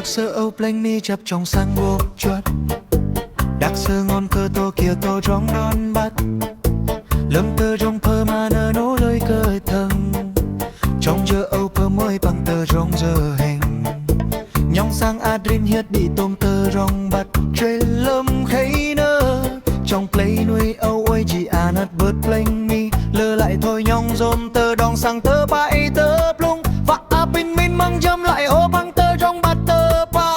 được sơ âu planh mi chập trong sang vô chuột đặc sơ ngon cơ tô kia tô trong non bắt lâm tơ trong phơ mà nơ nô lời cơ thân trong giờ âu phơ mới bằng tơ trong giờ hành nhong sang adrin hiết đi tôm tơ trong bắt chơi lâm khay nơ trong play nuôi âu ơi chỉ nát bớt planh mi lơ lại thôi nhong dôm tơ đong sang tơ bãi tơ plung và apin min mang châm lại ô băng tơ trong bát tơ pa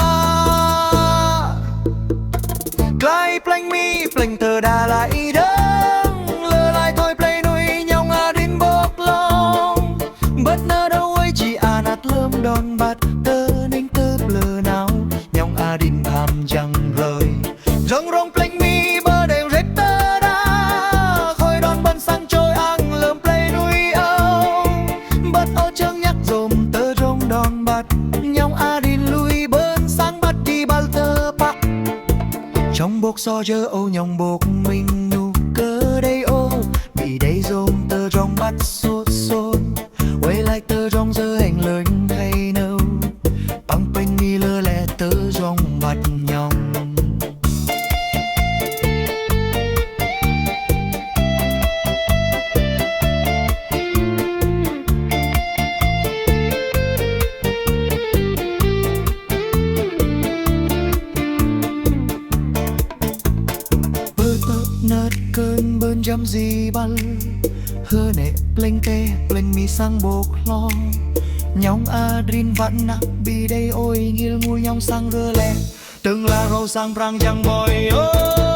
Clyde planh mi planh tơ đà lại đấng lơ lại thôi play nuôi nhong adin bốc long bất nơ đâu ơi chỉ nát lơm đòn bát tơ ninh tơ blơ nào nhong adin tham chẳng rời rong rong planh mi bơ đều rết tơ đá khôi đòn bân sang trôi ăn lơm play nuôi âu bất ô chân nhắc dồm tơ trong đòn bát nhong adin lui bơn sang bắt đi bal tơ pak trong bốc so chơ ô nhong bốc mình nụ cơ đây ô bị đây dồm tơ trong bắt sốt sốt quay lại tơ trong giờ hành lời hay nâu băng quanh mi lơ lẹ tơ trong bắt nhong nát cơn bơn chăm gì bal hơ nè planh tê planh mi sang bốc lo nhong adrin vặn nặng bị đây ôi nghiêng ngu nhong sang rơ lẹ từng là râu sang prang chẳng bòi ơi